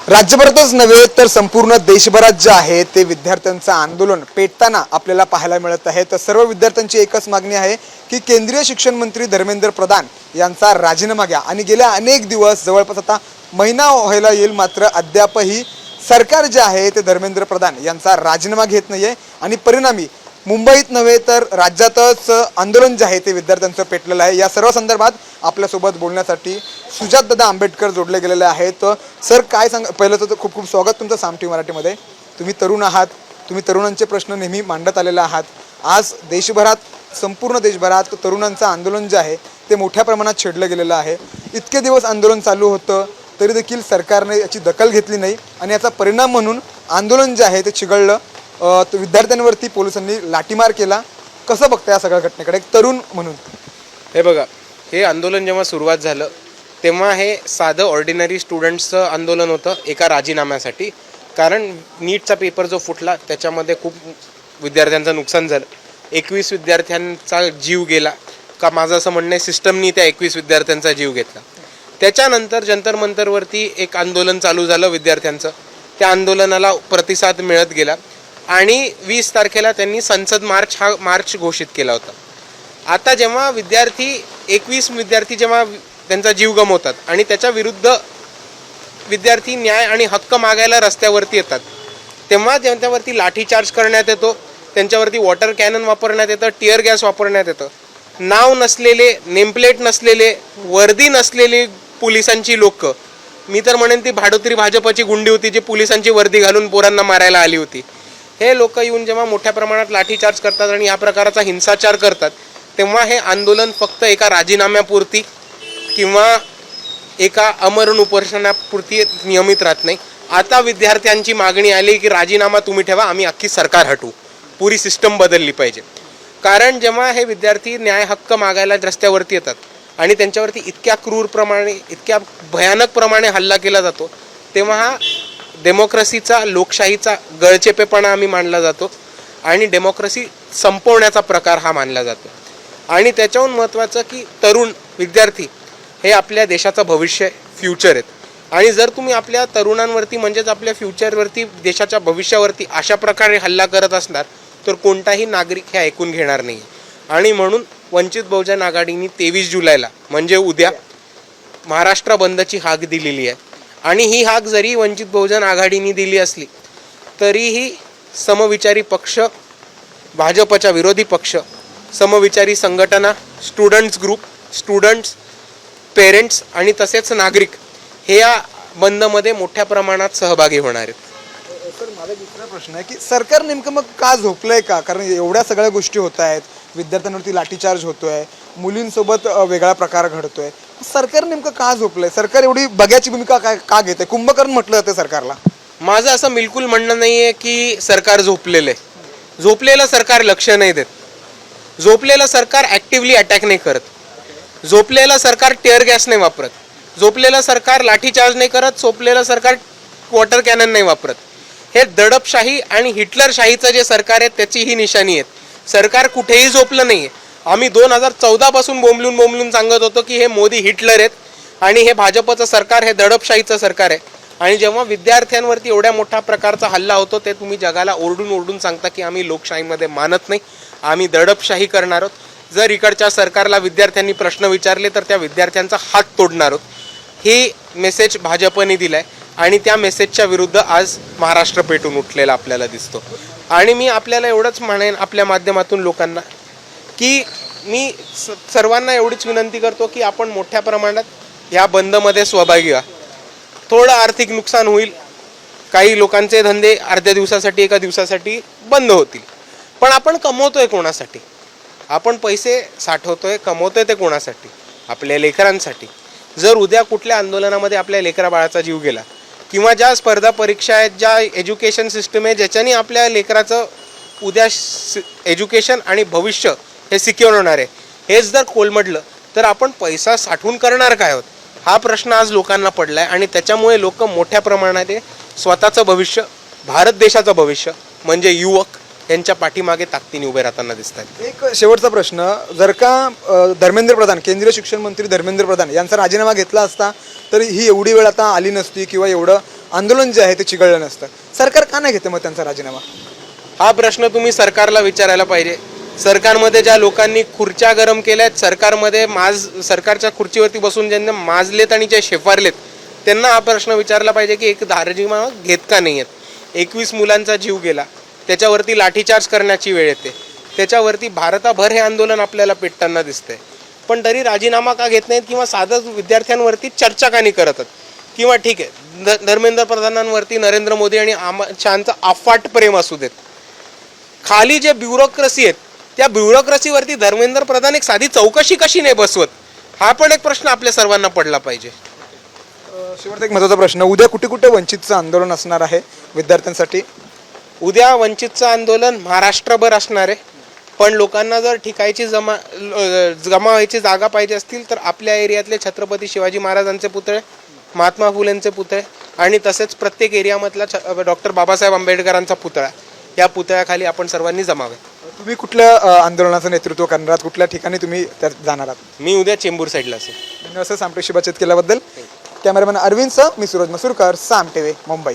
राज्यभरातच नव्हे तर संपूर्ण देशभरात जे आहे ते विद्यार्थ्यांचं आंदोलन पेटताना आपल्याला पाहायला मिळत आहे। तर सर्व विद्यार्थ्यांची एकच मागणी आहे की केंद्रीय शिक्षण मंत्री धर्मेंद्र प्रधान यांचा राजीनामा घ्या। आणि गेल्या अनेक दिवस जवळपास आता महिना व्हायला येईल मात्र अद्यापही सरकार जे आहे ते धर्मेंद्र प्रधान यांचा राजीनामा घेत नाहीये आणि परिणामी मुंबईत नव्हे तर राज्यातच आंदोलन जे आहे ते विद्यार्थ्यांचं पेटलेलं आहे। या सर्व संदर्भात आपल्यासोबत बोलण्यासाठी सुजात दादा आंबेडकर जोडले गेलेले आहेत। सर काय सांग, पहिलं तर खूप खूप स्वागत तुमचं साम टी मराठीमध्ये। तुम्ही तरुण आहात, तुम्ही तरुणांचे प्रश्न नेहमी मांडत आलेले आहात। आज देशभरात, संपूर्ण देशभरात तरुणांचं आंदोलन जे आहे ते मोठ्या प्रमाणात छेडलं गेलेलं आहे। इतके दिवस आंदोलन चालू होतं तरी देखील सरकारने याची दखल घेतली नाही आणि याचा परिणाम म्हणून आंदोलन जे आहे ते चिघळलं। विद्यार्थ्यांवरती पोलिसांनी लाठीमार केला। कसं बघता या सगळ्या घटनेकडे एक तरुण म्हणून? हे बघा, हे आंदोलन जेव्हा सुरुवात झालं तेव्हा हे साधं ऑर्डिनरी स्टुडंट्सचं आंदोलन होतं एका राजीनाम्यासाठी। कारण नीटचा पेपर जो फुटला त्याच्यामध्ये खूप विद्यार्थ्यांचं नुकसान झालं, 21 विद्यार्थ्यांचा जीव गेला का माझं असं म्हणणं आहे सिस्टमनी त्या 21 विद्यार्थ्यांचा जीव घेतला। त्याच्यानंतर जंतर मंतरवरती एक आंदोलन चालू झालं विद्यार्थ्यांचं। त्या आंदोलनाला प्रतिसाद मिळत गेला आणि 20 तारखेला त्यांनी संसद मार्च हा मार्च घोषित केला होता। आता जेव्हा 21 विद्यार्थी जेव्हा त्यांचा जीव गमावतात आणि त्याच्या विरुद्ध विद्यार्थी न्याय आणि हक्क मागायला रस्त्यावरती येतात तेव्हा त्यांच्यावरती लाठीचार्ज करण्यात येतो, त्यांच्यावरती वॉटर कॅनन वापरण्यात येतं, टिअर गॅस वापरण्यात येतं। नाव नसलेले, नेमप्लेट नसलेले, वर्दी नसलेली पोलिसांची लोक, मी तर म्हणेन ती भाडोत्री भाजपची गुंडी होती जी पोलिसांची वर्दी घालून पोरांना मारायला आली होती। हे लोक येऊन जेव्हा मोठ्या प्रमाणात लाठीचार्ज करतात आणि या प्रकारचा हिंसाचार करतात तेव्हा हे आंदोलन फक्त एका राजीनाम्यापुरती किंवा एका आमरण उपोषणापुरती नियमित राहत नाही। आता विद्यार्थ्यांची मागणी आली की राजीनामा तुम्ही ठेवा, आम्ही अख्खी सरकार हटवू, पुरी सिस्टम बदलली पाहिजे। कारण जेव्हा हे विद्यार्थी न्याय हक्क मागायला रस्त्यावरती येतात आणि त्यांच्यावरती इतक्या क्रूरप्रमाणे, इतक्या भयानक प्रमाणे हल्ला केला जातो तेव्हा हा डेमोक्रेसीचा, लोकशाहीचा गळचेपेपणा आम्ही मानला जातो आणि डेमोक्रेसी संपवण्याचा प्रकार हा मानला जातो। आणि त्याच्याहून महत्त्वाचं की तरुण विद्यार्थी हे आपल्या देशाचं भविष्य, फ्युचर आहेत। आणि जर तुम्ही आपल्या तरुणांवरती म्हणजेच आपल्या फ्युचरवरती, देशाच्या भविष्यावरती अशा प्रकारे हल्ला करत असणार तर कोणताही नागरिक हे ऐकून घेणार नाही। आणि म्हणून वंचित बहुजन आघाडीने 23 जुलैला म्हणजे उद्या महाराष्ट्र बंदची हाक दिलेली आहे। आणि ही हाक जरी वंचित बहुजन आघाडीने दिली असली तरीही समविचारी पक्ष, भाजपच्या विरोधी पक्ष, समविचारी संघटना, स्टुडंट्स ग्रुप, स्टुडंट्स, पेरेंट्स आणि तसेच नागरिक हे या बंदमध्ये मोठ्या प्रमाणात सहभागी होणार आहेत। सर, माझा दुसरा प्रश्न आहे की सरकार नेमकं मग का झोपलंय का? कारण एवढ्या सगळ्या गोष्टी होत आहेत, विद्यार्थ्यांवरती लाठीचार्ज होतोय, मुलींसोबत वेगळा प्रकार घडतोय, सरकार नेमकं का झोपलंय? सरकार एवढी बघ्याची भूमिका का घेत आहे? कुंभकर्ण म्हटलं जातं सरकारला। माझं असं बिलकुल म्हणणं नाही आहे की सरकार झोपलेलं आहे। झोपलेलं सरकार लक्ष नाही देत, झोपलेलं सरकार ॲक्टिव्हली अटॅक नाही करत, झोपलेलं सरकार टिअर गॅस नाही वापरत, झोपलेलं सरकार लाठीचार्ज नाही करत, झोपलेलं सरकार वॉटर कॅनन नाही वापरत। हे दडपशाही आणि हिटलरशाहीचं जे सरकार आहे त्याची ही निशाणी आहे। सरकार कुठेही झोपलं नाही आहे। आम्ही 2014 पासून बोंबलून सांगत होतो की हे मोदी हिटलर आहेत आणि हे भाजपचं सरकार हे दडपशाहीचं सरकार आहे। आणि जेव्हा विद्यार्थ्यांवरती एवढ्या मोठ्या प्रकारचा हल्ला होतो ते तुम्ही जगाला ओरडून सांगता की आम्ही लोकशाहीमध्ये मानत नाही, आम्ही दडपशाही करणार आहोत। जर इकडच्या सरकारला विद्यार्थ्यांनी प्रश्न विचारले तर त्या विद्यार्थ्यांचा हात तोडणार आहोत। ही मेसेज भाजपने दिलाय आणि त्या मेसेजच्या विरुद्ध आज महाराष्ट्र पेटून उठलेला आपल्याला दिसतो। आणि मी आपल्याला एवढंच म्हणेन आपल्या माध्यमातून लोकांना की मी सर्वांना एवढीच विनंती करतो की आपण मोठ्या प्रमाणात ह्या बंदमध्ये सहभागी व्हा। थोडं आर्थिक नुकसान होईल, काही लोकांचे धंदे अर्ध्या दिवसासाठी, एका दिवसासाठी बंद होतील, पण आपण कमवतोय कोणासाठी? आपण पैसे साठवतोय, कमवतोय ते कोणासाठी? आपल्या लेकरांसाठी। जर उद्या कुठल्या आंदोलनामध्ये आपल्या लेकरा बाळाचा जीव गेला किंवा ज्या स्पर्धा परीक्षा आहेत, ज्या एज्युकेशन सिस्टम आहे ज्याच्याने आपल्या लेकराचं उद्या एज्युकेशन आणि भविष्य हे सिक्युअर होणार आहे, हेच जर कोलमडलं तर आपण पैसा साठवून करणार काय आहोत? हा प्रश्न आज लोकांना पडला आहे। आणि त्याच्यामुळे लोक मोठ्या प्रमाणात स्वतःचं भविष्य, भारत देशाचं भविष्य म्हणजे युवक यांच्या पाठीमागे ताकदीने उभे राहताना दिसत आहेत. एक शेवटचा प्रश्न, जर का धर्मेंद्र प्रधान, केंद्रीय शिक्षण मंत्री धर्मेंद्र प्रधान यांचा राजीनामा घेतला असता तर ही एवढी वेळ आता आली नसती किंवा एवढं आंदोलन जे आहे ते चिघळलं नसतं. सरकार का नाही घेते मग त्यांचा राजीनामा? हा प्रश्न तुम्ही सरकारला विचारायला पाहिजे. सरकारमध्ये ज्या लोकांनी खुर्च्या गरम केल्यात, सरकारच्या खुर्चीवरती बसून ज्यांना माजलेत आणि जे शेफारलेत, त्यांना हा प्रश्न विचारला पाहिजे की एक राजीनामा घेत का नाही आहेत. 21 मुलांचा जीव गेला, त्याच्यावरती लाठीचार्ज करण्याची वेळ येते, त्याच्यावरती भारताभर हे आंदोलन आपल्याला पेटताना दिसतंय. पण तरी राजीनामा का घेत नाहीत किंवा साधं विद्यार्थ्यांवरती चर्चा का नाही करतात? किंवा ठीक आहे, धर्मेंद्र प्रधानांवरती नरेंद्र मोदी आणि अमित शहांचं अफाट प्रेम असू देत, खाली जे ब्युरोक्रेसी आहेत त्या ब्युरोक्रेसीवरती धर्मेंद्र प्रधान एक साधी चौकशी कशी नाही बसवत, हा पण एक प्रश्न आपल्या सर्वांना पडला पाहिजे. शेवटचा एक महत्त्वाचा प्रश्न, उद्या कुठे कुठे वंचितचं आंदोलन असणार आहे विद्यार्थ्यांसाठी? उद्या वंचितचं आंदोलन महाराष्ट्रभर असणार आहे. पण लोकांना जर ठिकायची जमा व्हायची जागा पाहिजे असतील तर आपल्या एरियातले छत्रपती शिवाजी महाराजांचे पुतळे, महात्मा फुलेंचे पुतळे आणि तसेच प्रत्येक एरियामधला डॉक्टर बाबासाहेब आंबेडकरांचा पुतळा, या पुतळ्याखाली आपण सर्वांनी जमावे. तुम्ही कुठल्या आंदोलनाचं नेतृत्व करणार आहात? कुठल्या ठिकाणी तुम्ही त्यात जाणार आहात? मी उद्या चेंबूर साईडला असेल. धन्यवाद सर, साम टीव्हीशी बातचीत केल्याबद्दल. कॅमेरामॅन अरविंद सर, मी सूरज मसूरकर, साम टीव्ही, मुंबई.